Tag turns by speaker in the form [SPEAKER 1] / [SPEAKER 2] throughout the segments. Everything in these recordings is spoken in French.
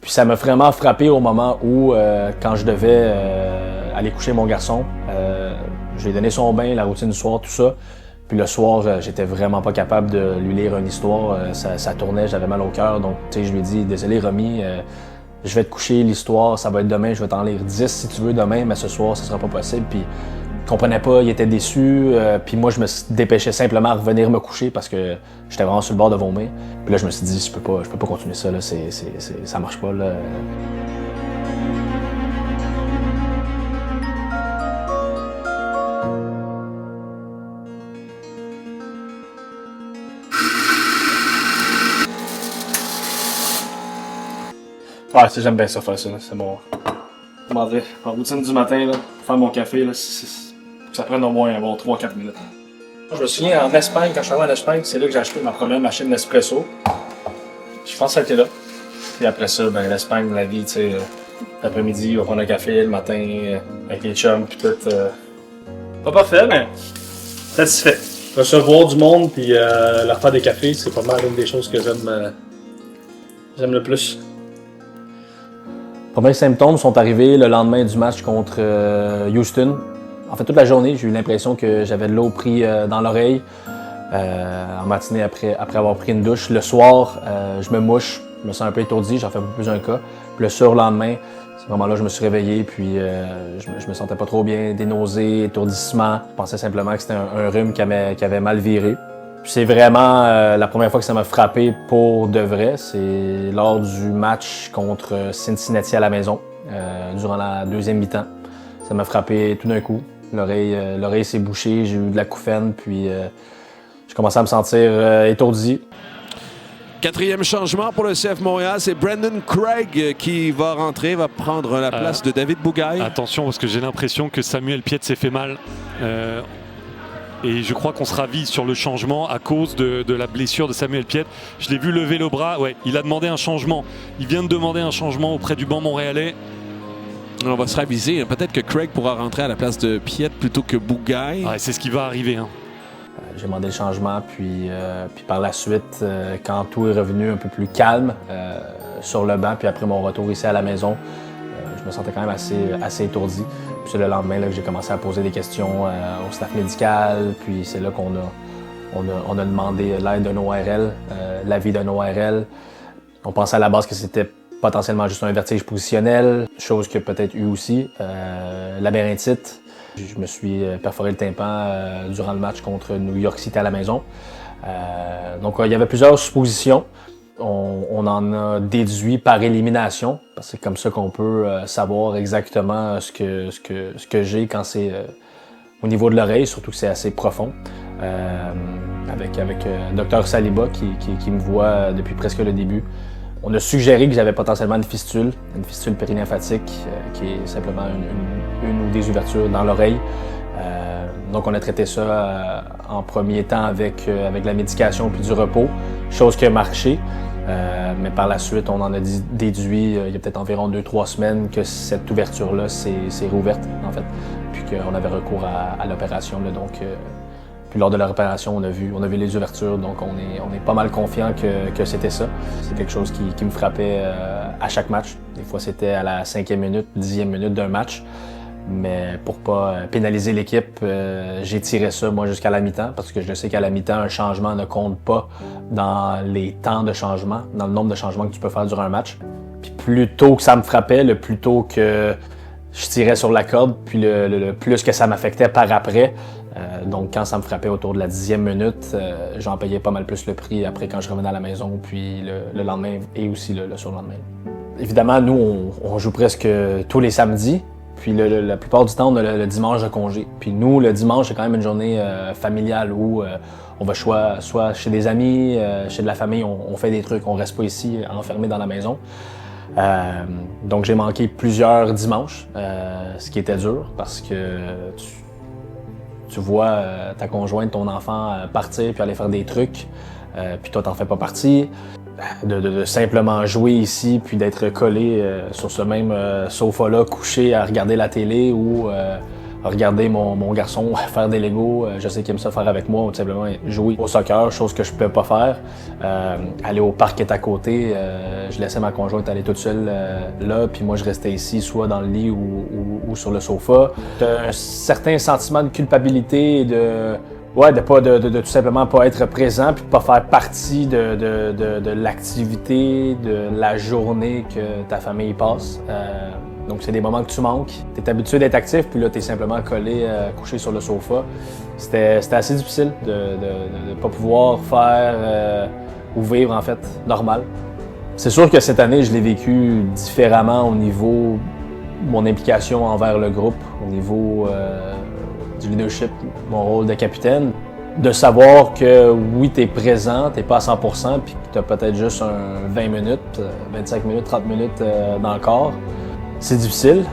[SPEAKER 1] Puis ça m'a vraiment frappé au moment où, quand je devais aller coucher mon garçon, je lui ai donné son bain, la routine du soir, tout ça. Puis le soir, j'étais vraiment pas capable de lui lire une histoire. Ça tournait, j'avais mal au cœur. Donc, tu sais, je lui ai dit, désolé, Romy, je vais te coucher, l'histoire, ça va être demain, je vais t'en lire 10 si tu veux demain, mais ce soir, ça sera pas possible. Puis, il comprenait pas, il était déçu. Puis moi, je me dépêchais simplement à revenir me coucher parce que j'étais vraiment sur le bord de vomir. Puis là, je me suis dit, je peux pas continuer ça, là, ça marche pas, là. Ouais, j'aime bien ça faire ça, c'est mon. Comment dire, ma routine du matin, là, faire mon café, là, ça prend au moins 3-4 minutes. Je me souviens en Espagne, quand je suis allé en Espagne, c'est là que j'ai acheté ma première machine Nespresso. Je pense que ça a été là. Puis après ça, ben l'Espagne, la vie, tu sais, l'après-midi, on va prendre un café, le matin, avec les chums, puis tout. Pas parfait, mais satisfait. Recevoir du monde, puis leur faire des cafés, c'est pas mal une des choses que j'aime le plus. Les premiers symptômes sont arrivés le lendemain du match contre Houston. En fait, toute la journée, j'ai eu l'impression que j'avais de l'eau pris dans l'oreille. En matinée, après avoir pris une douche. Le soir, je me mouche, je me sens un peu étourdi, j'en fais beaucoup plus un cas. Puis le surlendemain, à ce moment-là, je me suis réveillé, puis je me sentais pas trop bien, des nausées, étourdissement. Je pensais simplement que c'était un rhume qui avait mal viré. C'est vraiment la première fois que ça m'a frappé pour de vrai. C'est lors du match contre Cincinnati à la maison, durant la deuxième mi-temps. Ça m'a frappé tout d'un coup. L'oreille s'est bouchée, j'ai eu de l'acouphène, puis j'ai commencé à me sentir étourdi.
[SPEAKER 2] Quatrième changement pour le CF Montréal, c'est Brandon Craig qui va rentrer, va prendre la place de David Bougaille.
[SPEAKER 3] Attention, parce que j'ai l'impression que Samuel Piette s'est fait mal. Et je crois qu'on se ravise sur le changement à cause de la blessure de Samuel Piette. Je l'ai vu lever le bras. Ouais, il a demandé un changement. Il vient de demander un changement auprès du banc montréalais.
[SPEAKER 2] On va se raviser. Peut-être que Craig pourra rentrer à la place de Piette plutôt que Bougaille.
[SPEAKER 3] Ouais, c'est ce qui va arriver. Hein.
[SPEAKER 1] J'ai demandé le changement, puis par la suite, quand tout est revenu un peu plus calme sur le banc, puis après mon retour ici à la maison, je me sentais quand même assez étourdi. Puis c'est le lendemain là, que j'ai commencé à poser des questions au staff médical, puis c'est là qu'on a demandé l'aide d'un ORL, l'avis d'un ORL. On pensait à la base que c'était potentiellement juste un vertige positionnel, chose qu'il y a peut-être eu aussi, labyrinthite. Je me suis perforé le tympan durant le match contre New York City à la maison. Donc il y avait plusieurs suppositions. On en a déduit par élimination, parce que c'est comme ça qu'on peut savoir exactement ce que j'ai quand c'est au niveau de l'oreille, surtout que c'est assez profond. Avec Dr Saliba qui me voit depuis presque le début. On a suggéré que j'avais potentiellement une fistule périlymphatique, qui est simplement une ou des ouvertures dans l'oreille. Donc on a traité ça en premier temps avec la médication puis du repos, chose qui a marché. Mais par la suite, on en a déduit, il y a peut-être environ 2-3 semaines, que cette ouverture-là s'est rouverte, en fait, puis qu'on avait recours à l'opération. Donc, puis lors de l'opération, on a vu les ouvertures, donc on est pas mal confiant que c'était ça. C'est quelque chose qui me frappait à chaque match. Des fois, c'était à la 5e minute, 10e minute d'un match. Mais pour pas pénaliser l'équipe, j'ai tiré ça moi jusqu'à la mi-temps, parce que je sais qu'à la mi-temps, un changement ne compte pas dans les temps de changement, dans le nombre de changements que tu peux faire durant un match. Puis plus tôt que ça me frappait, le plus tôt que je tirais sur la corde, puis le plus que ça m'affectait par après. Donc quand ça me frappait autour de la 10e minute, j'en payais pas mal plus le prix après quand je revenais à la maison, puis le lendemain et aussi le surlendemain. Évidemment, nous, on joue presque tous les samedis. Puis la plupart du temps, on a le dimanche de congé. Puis nous, le dimanche, c'est quand même une journée familiale où on va soit chez des amis, chez de la famille, on fait des trucs, on reste pas ici enfermé dans la maison. Donc j'ai manqué plusieurs dimanches, ce qui était dur parce que tu vois ta conjointe, ton enfant partir puis aller faire des trucs, puis toi t'en fais pas partie. De simplement jouer ici puis d'être collé sur ce même sofa-là, couché à regarder la télé ou regarder mon garçon faire des Legos, je sais qu'il aime ça faire avec moi, ou tout simplement jouer au soccer, chose que je ne peux pas faire. Aller au parc qui est à côté, je laissais ma conjointe aller toute seule là, puis moi je restais ici, soit dans le lit ou sur le sofa. Un certain sentiment de culpabilité, de tout simplement pas être présent puis de pas faire partie de l'activité, de la journée que ta famille passe. Donc c'est des moments que tu manques. Tu es habitué d'être actif puis là tu es simplement collé, couché sur le sofa. C'était assez difficile de ne pas pouvoir faire ou vivre en fait normal. C'est sûr que cette année je l'ai vécu différemment au niveau de mon implication envers le groupe, au niveau du leadership, mon rôle de capitaine, de savoir que oui, tu es présent, tu n'es pas à 100%, puis que tu as peut-être juste 20 minutes, 25 minutes, 30 minutes dans le corps. C'est difficile.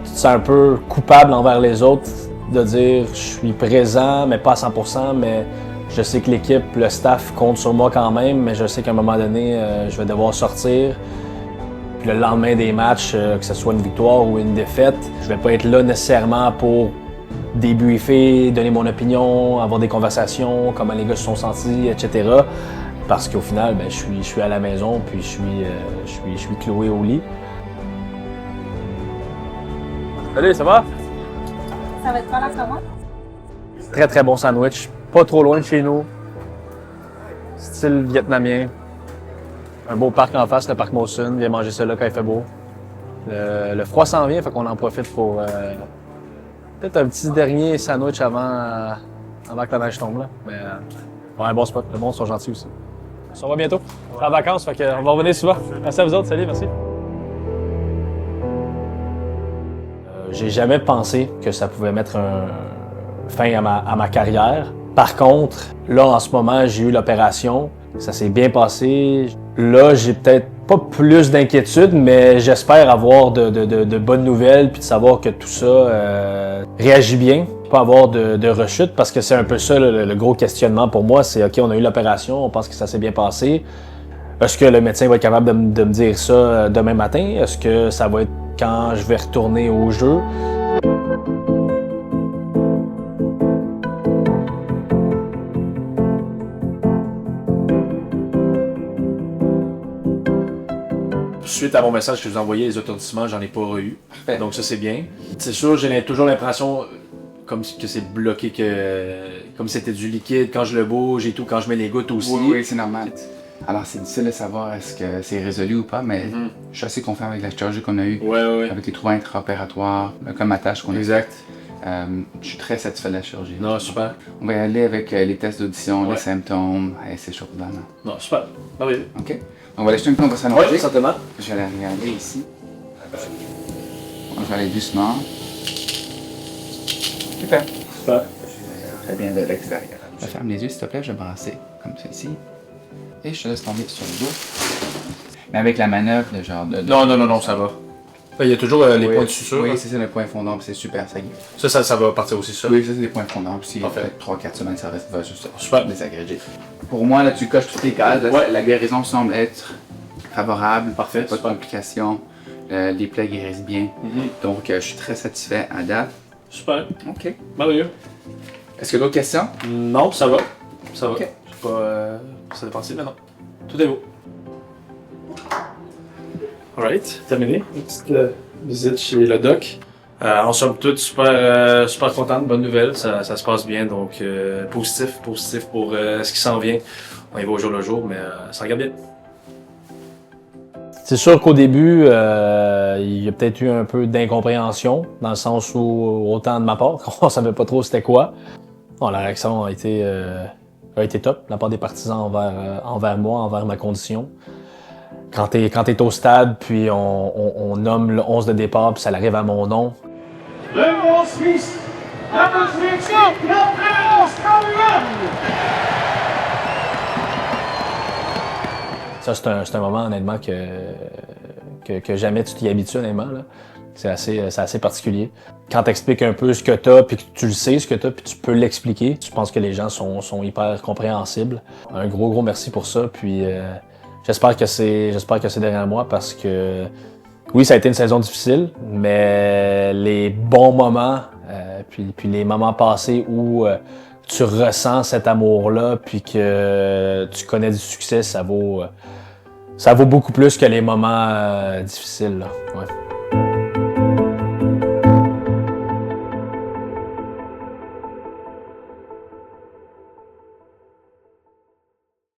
[SPEAKER 1] Tu te sens un peu coupable envers les autres de dire je suis présent, mais pas à 100%, mais je sais que l'équipe, le staff compte sur moi quand même, mais je sais qu'à un moment donné, je vais devoir sortir. Puis le lendemain des matchs, que ce soit une victoire ou une défaite, je vais pas être là nécessairement pour débriefer, donner mon opinion, avoir des conversations, comment les gars se sont sentis, etc. Parce qu'au final, je suis à la maison, puis je suis cloué au lit. Salut, ça va?
[SPEAKER 4] Ça va être quoi là, comment?
[SPEAKER 1] Très très bon sandwich, pas trop loin de chez nous, style vietnamien. Un beau parc en face, le parc Mosun, viens manger ça là quand il fait beau. Le froid s'en vient, fait qu'on en profite pour peut-être un petit dernier sandwich avant que la neige tombe. Là. Mais un bon spot, le monde sont gentils aussi. On se revoit bientôt. On est en vacances, fait qu'on va revenir souvent. Merci à vous autres, salut, merci. J'ai jamais pensé que ça pouvait mettre fin à ma carrière. Par contre, là, en ce moment, j'ai eu l'opération. Ça s'est bien passé. Là, j'ai peut-être pas plus d'inquiétude, mais j'espère avoir de bonnes nouvelles puis de savoir que tout ça réagit bien. Pas avoir de rechute parce que c'est un peu ça le gros questionnement pour moi. C'est OK, on a eu l'opération, on pense que ça s'est bien passé. Est-ce que le médecin va être capable de me dire ça demain matin? Est-ce que ça va être quand je vais retourner au jeu? Suite à mon message que je vous ai envoyé, les autodissements, j'en ai pas eu.
[SPEAKER 5] Parfait.
[SPEAKER 1] Donc ça, c'est bien. C'est sûr, j'ai toujours l'impression comme que c'est bloqué, comme c'était du liquide quand je le bouge et tout, quand je mets les gouttes aussi.
[SPEAKER 5] Oui, c'est normal. Alors, c'est difficile de savoir est-ce que c'est résolu ou pas, mais je suis assez confiant avec la chirurgie qu'on a eue, avec les trouvailles intraopératoires, le commatage qu'on a eu.
[SPEAKER 1] Exact.
[SPEAKER 5] Je suis très satisfait de la chirurgie.
[SPEAKER 1] Non, super.
[SPEAKER 5] On va y aller avec les tests d'audition, les symptômes, et c'est chaud dedans.
[SPEAKER 1] Non, super. Ah oui.
[SPEAKER 5] OK? On va aller jeter un coup, on va s'allonger.
[SPEAKER 1] Oui, certainement.
[SPEAKER 5] Je vais aller regarder ici. On va aller doucement. Super.
[SPEAKER 1] Super.
[SPEAKER 5] Très bien de l'extérieur. Ferme les yeux, s'il te plaît, je vais brasser comme ceci. Et je te laisse tomber sur le dos. Mais avec la manœuvre de genre de...
[SPEAKER 1] Non, ça va. Il y a toujours les
[SPEAKER 5] Oui,
[SPEAKER 1] points de suture.
[SPEAKER 5] Oui,
[SPEAKER 1] hein.
[SPEAKER 5] c'est ça, le point fondant, puis c'est super, ça guérit.
[SPEAKER 1] Ça va partir aussi, ça.
[SPEAKER 5] Oui, ça c'est des points fondants, puis si
[SPEAKER 1] Parfait.
[SPEAKER 5] peut-être 3-4 semaines, ça va juste
[SPEAKER 1] Super.
[SPEAKER 5] désagréger. Pour moi, là, tu coches toutes les cases. Là,
[SPEAKER 1] Ouais.
[SPEAKER 5] La guérison semble être favorable.
[SPEAKER 1] Parfait,
[SPEAKER 5] Pas de
[SPEAKER 1] super.
[SPEAKER 5] complications. Les plaies guérissent bien. Donc, je suis très satisfait à date.
[SPEAKER 1] Super.
[SPEAKER 5] OK.
[SPEAKER 1] Merveilleux.
[SPEAKER 5] Est-ce qu'il y a d'autres questions?
[SPEAKER 1] Non, ça va. Ça va.
[SPEAKER 5] Ok.
[SPEAKER 1] Je sais pas. Ça dépend mais non. Tout est beau. Alright, terminé. Une petite visite chez le doc. En somme toute, super contente, bonne nouvelle. Ça se passe bien, donc positif pour ce qui s'en vient. On y va au jour le jour, mais ça regarde bien. C'est sûr qu'au début, il y a peut-être eu un peu d'incompréhension, dans le sens où, autant de ma part, on savait pas trop c'était quoi. Bon, la réaction a été top, de la part des partisans envers moi, envers ma condition. Quand t'es au stade, puis on nomme le 11 de départ, puis ça arrive à mon nom.
[SPEAKER 6] Le 11 suisse, number 6, Gabriel Scalia!
[SPEAKER 1] Ça, c'est un moment, honnêtement, que jamais tu t'y habitues, honnêtement. Là. C'est assez particulier. Quand tu expliques un peu ce que tu as, puis que tu le sais, ce que tu as, puis tu peux l'expliquer, je pense que les gens sont hyper compréhensibles. Un gros merci pour ça, puis j'espère que c'est derrière moi parce que oui, ça a été une saison difficile, mais les bons moments Puis les moments passés où tu ressens cet amour-là, puis que tu connais du succès, ça vaut beaucoup plus que les moments difficiles. Là. Ouais.